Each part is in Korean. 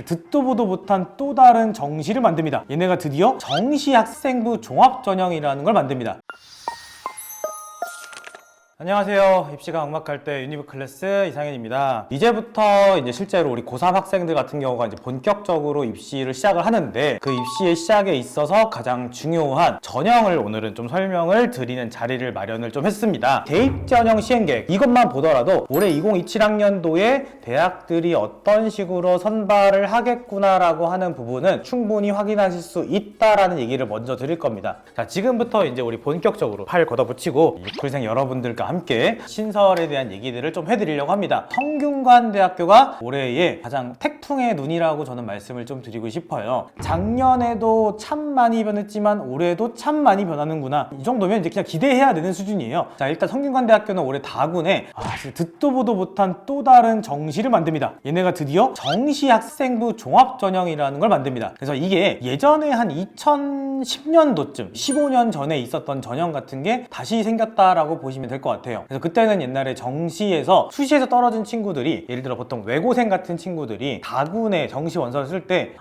듣도 보도 못한 또 다른 정시를 만듭니다. 얘네가 드디어 정시학생부 종합전형이라는 걸 만듭니다. 안녕하세요. 입시가 막막할 때 유니브 클래스 이상현입니다. 이제부터 이제 실제로 우리 고3 학생들 같은 경우가 이제 본격적으로 입시를 시작을 하는데, 그 입시의 시작에 있어서 가장 중요한 전형을 오늘은 좀 설명을 드리는 자리를 마련을 좀 했습니다. 대입전형 시행계획, 이것만 보더라도 올해 2027학년도에 대학들이 어떤 식으로 선발을 하겠구나라고 하는 부분은 충분히 확인하실 수 있다라는 얘기를 먼저 드릴 겁니다. 자, 지금부터 이제 우리 본격적으로 팔 걷어붙이고 육클생 여러분들과 함께 신설에 대한 얘기들을 좀 해드리려고 합니다. 성균관대학교가 올해의 가장 태풍의 눈이라고 저는 말씀을 좀 드리고 싶어요. 작년에도 참 많이 변했지만 올해도 참 많이 변하는구나, 이 정도면 이제 그냥 기대해야 되는 수준이에요. 자, 일단 성균관대학교는 올해 다군에 듣도 보도 못한 또 다른 정시를 만듭니다. 얘네가 드디어 정시학생부 종합전형이라는 걸 만듭니다. 그래서 이게 예전에 한 2010년도쯤 15년 전에 있었던 전형 같은 게 다시 생겼다라고 보시면 될 것 같아요. 그래서 그때는 옛날에 정시에서 수시에서 떨어진 친구들이, 예를 들어 보통 외고생 같은 친구들이 다군에 정시 원서를 쓸 때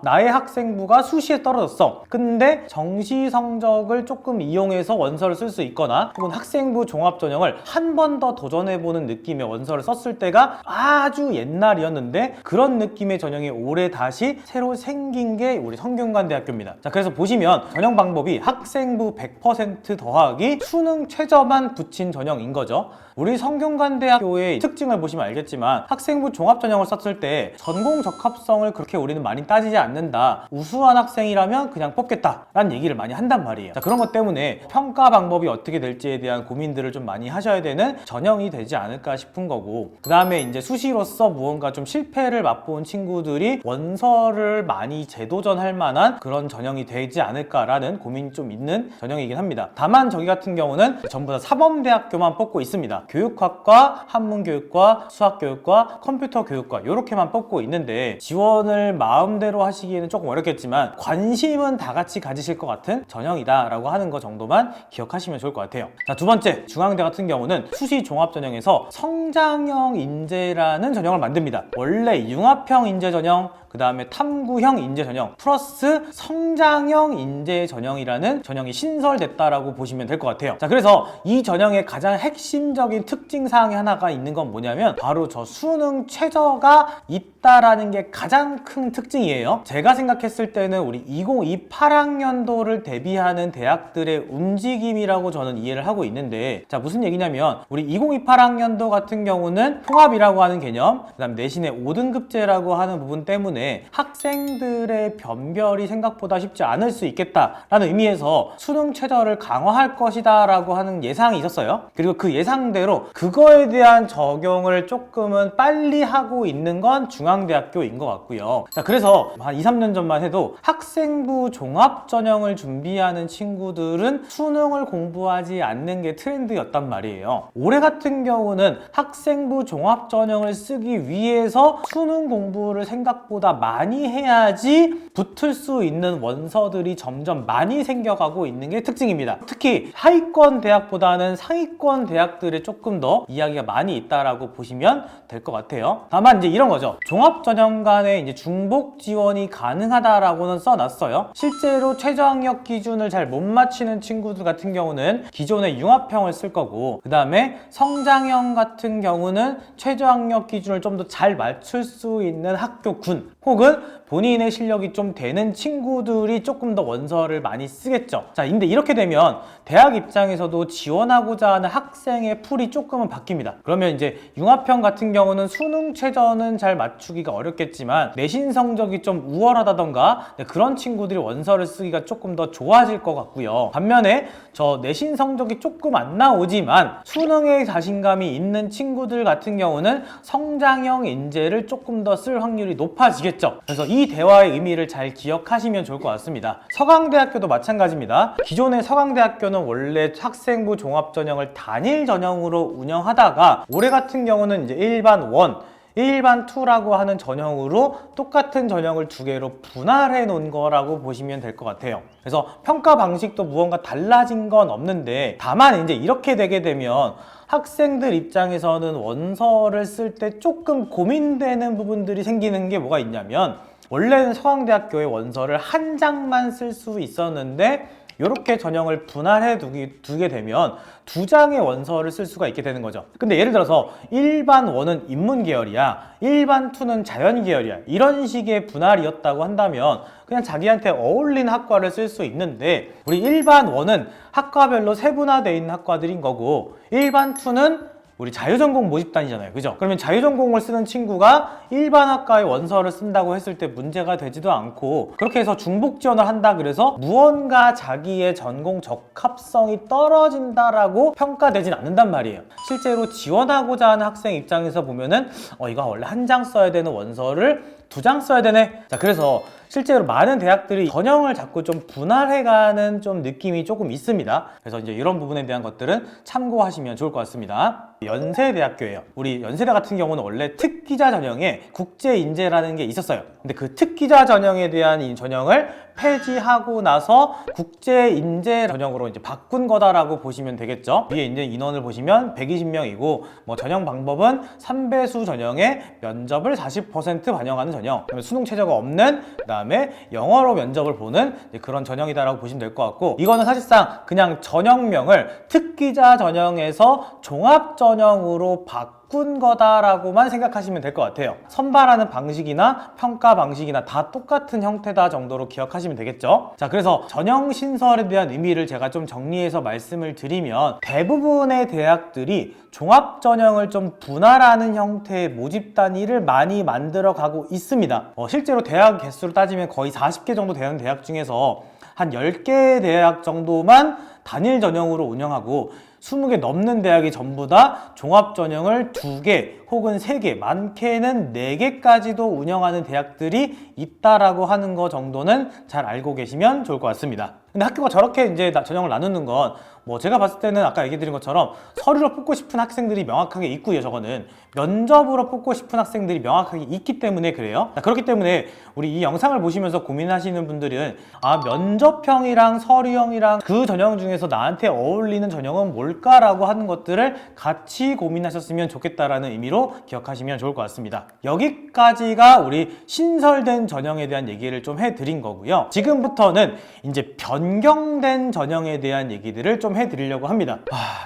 나의 학생부가 수시에 떨어졌어, 근데 정시 성적을 조금 이용해서 원서를 쓸 수 있거나 혹은 학생부 종합전형을 한 번 더 도전해보는 느낌의 원서를 썼을 때가 아주 옛날이었는데, 그런 느낌의 전형이 올해 다시 새로 생긴 게 우리 성균관대학교입니다. 자, 그래서 보시면 전형 방법이 학생부 100% 더하기 수능 최저만 붙인 전형인 거죠. 우리 성균관대학교의 특징을 보시면 알겠지만, 학생부 종합전형을 썼을 때 전공 적합성을 그렇게 우리는 많이 따지지 않는다, 우수한 학생이라면 그냥 뽑겠다 라는 얘기를 많이 한단 말이에요. 자, 그런 것 때문에 평가 방법이 어떻게 될지에 대한 고민들을 좀 많이 하셔야 되는 전형이 되지 않을까 싶은 거고, 그 다음에 이제 수시로서 무언가 좀 실패를 맛본 친구들이 원서를 많이 재도전할 만한 그런 전형이 되지 않을까라는 고민이 좀 있는 전형이긴 합니다. 다만 저기 같은 경우는 전부 다 사범대학교만 뽑고 있습니다. 교육학과, 한문교육과, 수학교육과, 컴퓨터교육과 이렇게만 뽑고 있는데, 지원을 마음대로 하시기에는 조금 어렵겠지만 관심은 다 같이 가지실 것 같은 전형이다 라고 하는 거 정도만 기억하시면 좋을 것 같아요. 자, 두 번째, 중앙대 같은 경우는 수시 종합전형에서 성장형 인재라는 전형을 만듭니다. 원래 융합형 인재 전형, 그 다음에 탐구형 인재 전형 플러스 성장형 인재 전형이라는 전형이 신설됐다라고 보시면 될 것 같아요. 자, 그래서 이 전형의 가장 핵심적인 특징 사항이 하나가 있는 건 뭐냐면, 바로 저 수능 최저가 있다라는 게 가장 큰 특징이에요. 제가 생각했을 때는 우리 2028학년도를 대비하는 대학들의 움직임이라고 저는 이해를 하고 있는데, 자, 무슨 얘기냐면, 우리 2028학년도 같은 경우는 통합이라고 하는 개념, 그 다음 내신의 5등급제라고 하는 부분 때문에 학생들의 변별이 생각보다 쉽지 않을 수 있겠다라는 의미에서 수능 최저를 강화할 것이다 라고 하는 예상이 있었어요. 그리고 그 예상대로 그거에 대한 적용을 조금은 빨리 하고 있는 건 중앙대학교인 것 같고요. 자, 그래서 한 2, 3년 전만 해도 학생부 종합전형을 준비하는 친구들은 수능을 공부하지 않는 게 트렌드였단 말이에요. 올해 같은 경우는 학생부 종합전형을 쓰기 위해서 수능 공부를 생각보다 많이 해야지 붙을 수 있는 원서들이 점점 많이 생겨가고 있는 게 특징입니다. 특히 하위권 대학보다는 상위권 대학들에 조금 더 이야기가 많이 있다라고 보시면 될 것 같아요. 다만 이제 이런 거죠. 종합전형 간에 이제 중복 지원이 가능하다라고는 써놨어요. 실제로 최저학력 기준을 잘 못 맞추는 친구들 같은 경우는 기존의 융합형을 쓸 거고, 그 다음에 성장형 같은 경우는 최저학력 기준을 좀 더 잘 맞출 수 있는 학교군 혹은 본인의 실력이 좀 되는 친구들이 조금 더 원서를 많이 쓰겠죠. 자, 근데 이렇게 되면 대학 입장에서도 지원하고자 하는 학생의 풀이 조금은 바뀝니다. 그러면 이제 융합형 같은 경우는 수능 최저는 잘 맞추기가 어렵겠지만 내신 성적이 좀 우월하다던가 그런 친구들이 원서를 쓰기가 조금 더 좋아질 것 같고요. 반면에 저 내신 성적이 조금 안 나오지만 수능에 자신감이 있는 친구들 같은 경우는 성장형 인재를 조금 더 쓸 확률이 높아지겠죠. 그래서 이 대화의 의미를 잘 기억하시면 좋을 것 같습니다. 서강대학교도 마찬가지입니다. 기존의 서강대학교는 원래 학생부 종합전형을 단일 전형으로 운영하다가 올해 같은 경우는 이제 일반 원, 일반 2라고 하는 전형으로 똑같은 전형을 두 개로 분할해 놓은 거라고 보시면 될 것 같아요. 그래서 평가 방식도 무언가 달라진 건 없는데, 다만 이제 이렇게 되게 되면 학생들 입장에서는 원서를 쓸 때 조금 고민되는 부분들이 생기는 게 뭐가 있냐면, 원래는 서강대학교의 원서를 한 장만 쓸 수 있었는데 이렇게 전형을 분할해 두게 되면 두 장의 원서를 쓸 수가 있게 되는 거죠. 근데 예를 들어서 일반 1은 인문 계열이야, 일반 2는 자연 계열이야, 이런 식의 분할이었다고 한다면 그냥 자기한테 어울리는 학과를 쓸 수 있는데, 우리 일반 1은 학과별로 세분화되어 있는 학과들인 거고, 일반 2는 우리 자유전공 모집단이잖아요, 그죠? 그러면 자유전공을 쓰는 친구가 일반 학과의 원서를 쓴다고 했을 때 문제가 되지도 않고, 그렇게 해서 중복 지원을 한다 그래서 무언가 자기의 전공 적합성이 떨어진다라고 평가되진 않는단 말이에요. 실제로 지원하고자 하는 학생 입장에서 보면은 이거 원래 한 장 써야 되는 원서를 두 장 써야 되네. 자, 그래서 실제로 많은 대학들이 전형을 자꾸 좀 분할해가는 좀 느낌이 조금 있습니다. 그래서 이제 이런 부분에 대한 것들은 참고하시면 좋을 것 같습니다. 연세대학교예요. 우리 연세대 같은 경우는 원래 특기자 전형에 국제인재라는 게 있었어요. 근데 그 특기자 전형에 대한 이 전형을 폐지하고 나서 국제인재 전형으로 이제 바꾼 거다라고 보시면 되겠죠. 위에 이제 인원을 보시면 120명이고, 뭐 전형 방법은 3배수 전형에 면접을 40% 반영하는 전형, 그다음에 수능 최저가 없는, 그다음에 영어로 면접을 보는 그런 전형이다라고 보시면 될 것 같고, 이거는 사실상 그냥 전형명을 특기자 전형에서 종합 전형으로 바꾼 거다라고만 생각하시면 될 것 같아요. 선발하는 방식이나 평가 방식이나 다 똑같은 형태다 정도로 기억하시면 되겠죠. 자, 그래서 전형 신설에 대한 의미를 제가 좀 정리해서 말씀을 드리면, 대부분의 대학들이 종합 전형을 좀 분할하는 형태의 모집 단위를 많이 만들어 가고 있습니다. 실제로 대학 개수로 따지면 거의 40개 정도 되는 대학 중에서 한 10개 대학 정도만 단일 전형으로 운영하고, 20개 넘는 대학이 전부 다 종합 전형을 2개 혹은 3개, 많게는 4개까지도 운영하는 대학들이 있다라고 하는 거 정도는 잘 알고 계시면 좋을 것 같습니다. 근데 학교가 저렇게 이제 전형을 나누는 건 뭐 제가 봤을 때는 아까 얘기 드린 것처럼 서류로 뽑고 싶은 학생들이 명확하게 있고요. 저거는 면접으로 뽑고 싶은 학생들이 명확하게 있기 때문에 그래요. 그렇기 때문에 우리 이 영상을 보시면서 고민하시는 분들은 면접형이랑 서류형이랑 그 전형 중에서 나한테 어울리는 전형은 뭘까라고 하는 것들을 같이 고민하셨으면 좋겠다라는 의미로 기억하시면 좋을 것 같습니다. 여기까지가 우리 신설된 전형에 대한 얘기를 좀 해드린 거고요. 지금부터는 이제 변경된 전형에 대한 얘기들을 좀 해드리려고 합니다.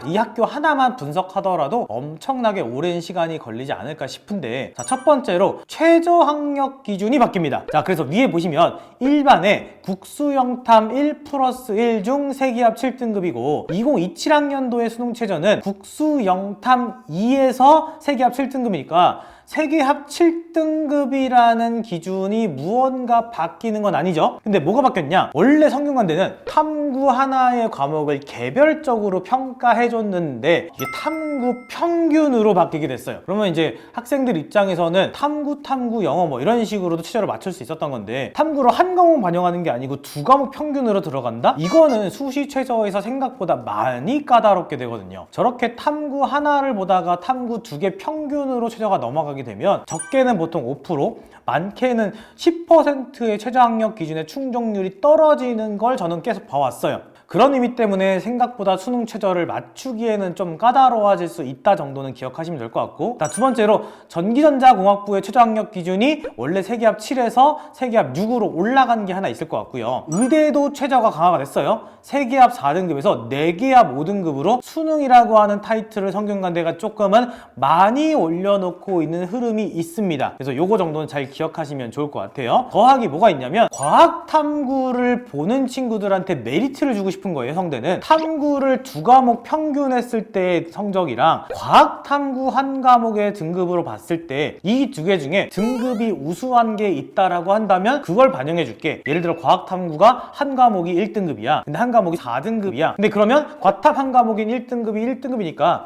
이 학교 하나만 분석하더라도 엄청나게 오랜 시간이 걸리지 않을까 싶은데, 자, 첫 번째로 최저 학력 기준이 바뀝니다. 자, 그래서 위에 보시면 일반에 국수영탐 1+1 중 세기합 7등급이고, 2027학년도의 수능 최저는 국수영탐 2에서 세기합 7등급이니까 세계합 7등급이라는 기준이 무언가 바뀌는 건 아니죠. 근데 뭐가 바뀌었냐? 원래 성균관대는 탐구 하나의 과목을 개별적으로 평가해줬는데 이게 탐구 평균으로 바뀌게 됐어요. 그러면 이제 학생들 입장에서는 탐구 영어 뭐 이런 식으로도 최저를 맞출 수 있었던 건데, 탐구로 한 과목 반영하는 게 아니고 두 과목 평균으로 들어간다? 이거는 수시 최저에서 생각보다 많이 까다롭게 되거든요. 저렇게 탐구 하나를 보다가 탐구 2개 평균으로 최저가 넘어가게 되면 적게는 보통 5%, 많게는 10%의 최저 학력 기준의 충족률이 떨어지는 걸 저는 계속 봐왔어요. 그런 의미 때문에 생각보다 수능 최저를 맞추기에는 좀 까다로워질 수 있다 정도는 기억하시면 될 것 같고, 두 번째로 전기전자공학부의 최저 학력 기준이 원래 세기합 7에서 세기합 6으로 올라간 게 하나 있을 것 같고요. 의대도 최저가 강화가 됐어요. 세기합 4등급에서 4기합 5등급으로 수능이라고 하는 타이틀을 성균관대가 조금은 많이 올려놓고 있는 흐름이 있습니다. 그래서 요거 정도는 잘 기억하시면 좋을 것 같아요. 더하기 뭐가 있냐면, 과학 탐구를 보는 친구들한테 메리트를 주고 싶은 거예요. 성대는 탐구를 2과목 평균했을 때의 성적이랑 과학 탐구 한 과목의 등급으로 봤을 때 이 2개 중에 등급이 우수한 게 있다라고 한다면 그걸 반영해 줄게. 예를 들어 과학 탐구가 한 과목이 1등급이야. 근데 한 과목이 4등급이야. 근데 그러면 과탐 한 과목인 1등급이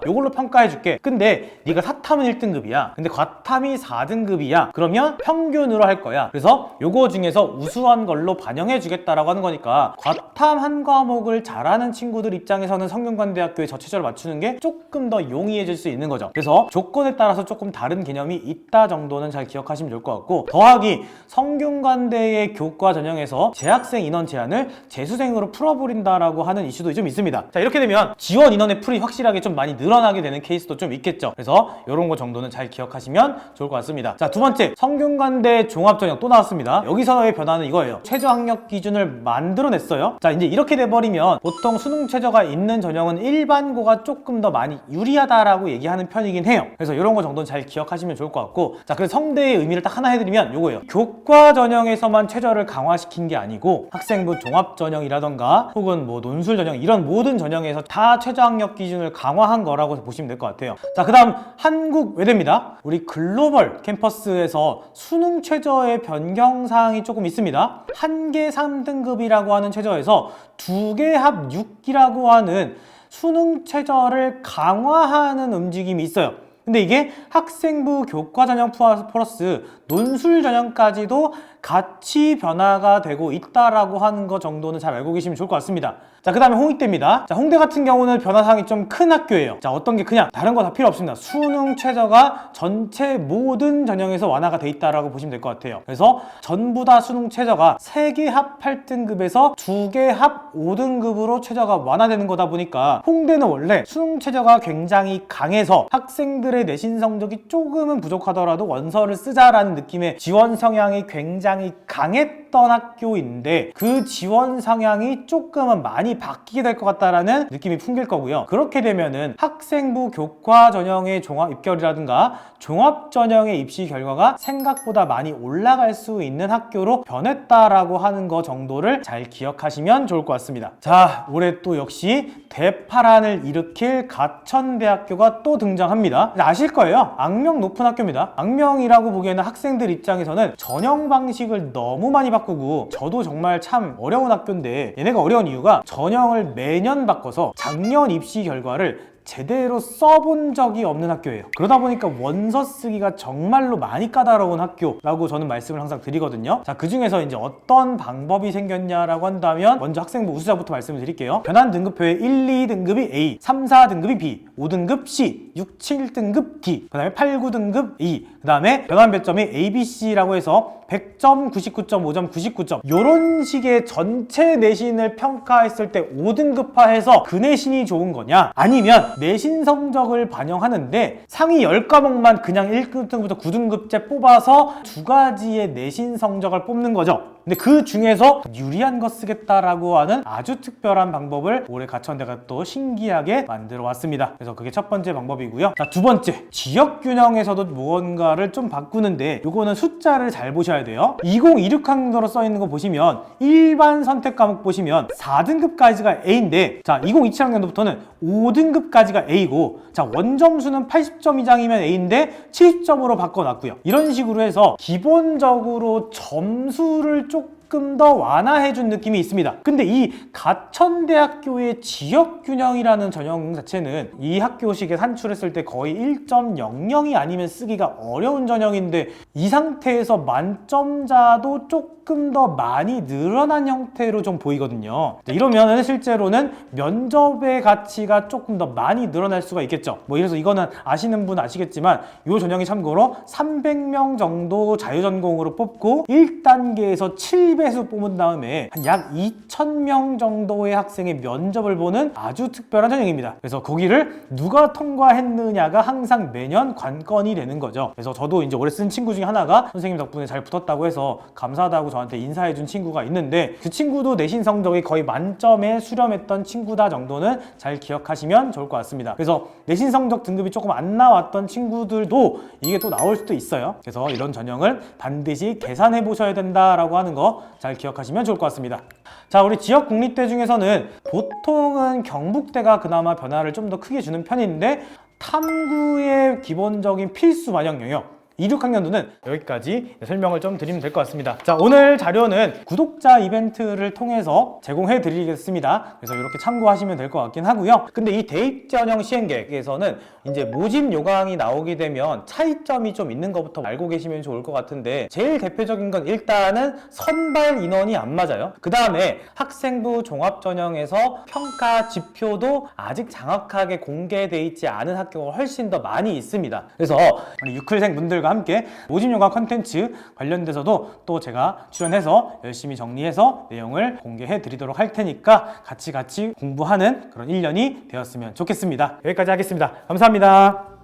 요걸로 평가해 줄게. 근데 네가 사탐은 1등급이야. 근데 과탐이 4등급이야. 그러면 평균으로 할 거야. 그래서 요거 중에서 우수한 걸로 반영해 주겠다라고 하는 거니까, 과탐 한 과목 등록을 잘하는 친구들 입장에서는 성균관대학교에 저체제를 맞추는 게 조금 더 용이해질 수 있는 거죠. 그래서 조건에 따라서 조금 다른 개념이 있다 정도는 잘 기억하시면 좋을 것 같고, 더하기 성균관대의 교과 전형에서 재학생 인원 제한을 재수생으로 풀어버린다라고 하는 이슈도 좀 있습니다. 자, 이렇게 되면 지원 인원의 풀이 확실하게 좀 많이 늘어나게 되는 케이스도 좀 있겠죠. 그래서 이런 거 정도는 잘 기억하시면 좋을 것 같습니다. 자, 두 번째, 성균관대 종합전형 또 나왔습니다. 여기서의 변화는 이거예요. 최저 학력 기준을 만들어냈어요. 자, 이제 이렇게 돼버리면 보통 수능 최저가 있는 전형은 일반고가 조금 더 많이 유리하다라고 얘기하는 편이긴 해요. 그래서 이런 거 정도는 잘 기억하시면 좋을 것 같고, 자, 그래서 성대의 의미를 딱 하나 해드리면 요거예요. 교과 전형에서만 최저를 강화시킨 게 아니고 학생부 종합 전형이라던가 혹은 뭐 논술 전형, 이런 모든 전형에서 다 최저 학력 기준을 강화한 거라고 보시면 될 것 같아요. 자, 그 다음 한국 외대입니다. 우리 글로벌 캠퍼스에서 수능 최저의 변경 사항이 조금 있습니다. 한개 3등급이라고 하는 최저에서 2개 합 6이라고 하는 수능 최저를 강화하는 움직임이 있어요. 근데 이게 학생부 교과 전형 플러스 논술 전형까지도 같이 변화가 되고 있다라고 하는 거 정도는 잘 알고 계시면 좋을 것 같습니다. 자, 그 다음에 홍익대입니다. 자, 홍대 같은 경우는 변화사항이 좀 큰 학교예요. 자, 어떤 게 크냐? 다른 거 다 필요 없습니다. 수능 최저가 전체 모든 전형에서 완화가 돼 있다라고 보시면 될 것 같아요. 그래서 전부 다 수능 최저가 3개 합 8등급에서 2개 합 5등급으로 최저가 완화되는 거다 보니까 홍대는 원래 수능 최저가 굉장히 강해서 학생들의 내신 성적이 조금은 부족하더라도 원서를 쓰자라는 느낌의 지원 성향이 굉장히 강했던 학교인데, 그 지원 성향이 조금은 많이 바뀌게 될 것 같다라는 느낌이 풍길 거고요. 그렇게 되면은 학생부 교과 전형의 종합 입결이라든가 종합 전형의 입시 결과가 생각보다 많이 올라갈 수 있는 학교로 변했다라고 하는 거 정도를 잘 기억하시면 좋을 것 같습니다. 자, 올해 또 역시 대파란을 일으킬 가천대학교가 또 등장합니다. 아실 거예요. 악명 높은 학교입니다. 악명이라고 보기에는 학생들 입장에서는 전형 방식을 너무 많이 바꾸고, 저도 정말 참 어려운 학교인데, 얘네가 어려운 이유가 전형을 매년 바꿔서 작년 입시 결과를 제대로 써본 적이 없는 학교예요. 그러다 보니까 원서 쓰기가 정말로 많이 까다로운 학교라고 저는 말씀을 항상 드리거든요. 자, 그 중에서 이제 어떤 방법이 생겼냐라고 한다면, 먼저 학생부 우수자부터 말씀을 드릴게요. 변환 등급표에 1, 2등급이 A, 3, 4등급이 B, 5등급 C, 6, 7등급 D, 그 다음에 8, 9등급 E, 그 다음에 변환 배점이 A, B, C라고 해서 100점, 99점, 5점, 99점, 이런 식의 전체 내신을 평가했을 때 5등급화해서 그 내신이 좋은 거냐, 아니면 내신 성적을 반영하는데 상위 10과목만 그냥 1등부터 9등급째 뽑아서 두 가지의 내신 성적을 뽑는 거죠. 근데 그 중에서 유리한 거 쓰겠다라고 하는 아주 특별한 방법을 올해 가천대가 또 신기하게 만들어 왔습니다. 그래서 그게 첫 번째 방법이고요. 자, 두 번째, 지역 균형에서도 무언가를 좀 바꾸는데, 요거는 숫자를 잘 보셔야 돼요. 2026학년도로 써 있는 거 보시면 일반 선택 과목 보시면 4등급까지가 A인데, 자, 2027학년도부터는 5등급까지가 A고, 자, 원점수는 80점 이상이면 A인데 70점으로 바꿔놨고요. 이런 식으로 해서 기본적으로 점수를 조금 더 완화해준 느낌이 있습니다. 근데 이 가천대학교의 지역균형이라는 전형 자체는 이 학교식에 산출했을 때 거의 1.00이 아니면 쓰기가 어려운 전형인데, 이 상태에서 만점자도 조금 더 많이 늘어난 형태로 좀 보이거든요. 이러면 실제로는 면접의 가치가 조금 더 많이 늘어날 수가 있겠죠. 뭐 이래서 이거는 아시는 분 아시겠지만, 이 전형이 참고로 300명 정도 자유전공으로 뽑고 1단계에서 7배수 뽑은 다음에 한 약 2,000명 정도의 학생의 면접을 보는 아주 특별한 전형입니다. 그래서 거기를 누가 통과했느냐가 항상 매년 관건이 되는 거죠. 그래서 저도 이제 올해 쓴 친구 중에 하나가 선생님 덕분에 잘 붙었다고 해서 감사하다고 저한테 인사해준 친구가 있는데, 그 친구도 내신 성적이 거의 만점에 수렴했던 친구다 정도는 잘 기억하시면 좋을 것 같습니다. 그래서 내신 성적 등급이 조금 안 나왔던 친구들도 이게 또 나올 수도 있어요. 그래서 이런 전형을 반드시 계산해 보셔야 된다라고 하는 거 잘 기억하시면 좋을 것 같습니다. 자, 우리 지역 국립대 중에서는 보통은 경북대가 그나마 변화를 좀 더 크게 주는 편인데, 탐구의 기본적인 필수 반영 영역 26학년도는 여기까지 설명을 좀 드리면 될 것 같습니다. 자, 오늘 자료는 구독자 이벤트를 통해서 제공해 드리겠습니다. 그래서 이렇게 참고하시면 될 것 같긴 하고요. 근데 이 대입 전형 시행 계획에서는 이제 모집 요강이 나오게 되면 차이점이 좀 있는 것부터 알고 계시면 좋을 것 같은데, 제일 대표적인 건 일단은 선발 인원이 안 맞아요. 그 다음에 학생부 종합전형에서 평가 지표도 아직 정확하게 공개되어 있지 않은 학교가 훨씬 더 많이 있습니다. 그래서 우리 6클생 분들과 함께 모집 요강 컨텐츠 관련돼서도 또 제가 출연해서 열심히 정리해서 내용을 공개해 드리도록 할 테니까 같이 공부하는 그런 1년이 되었으면 좋겠습니다. 여기까지 하겠습니다. 감사합니다.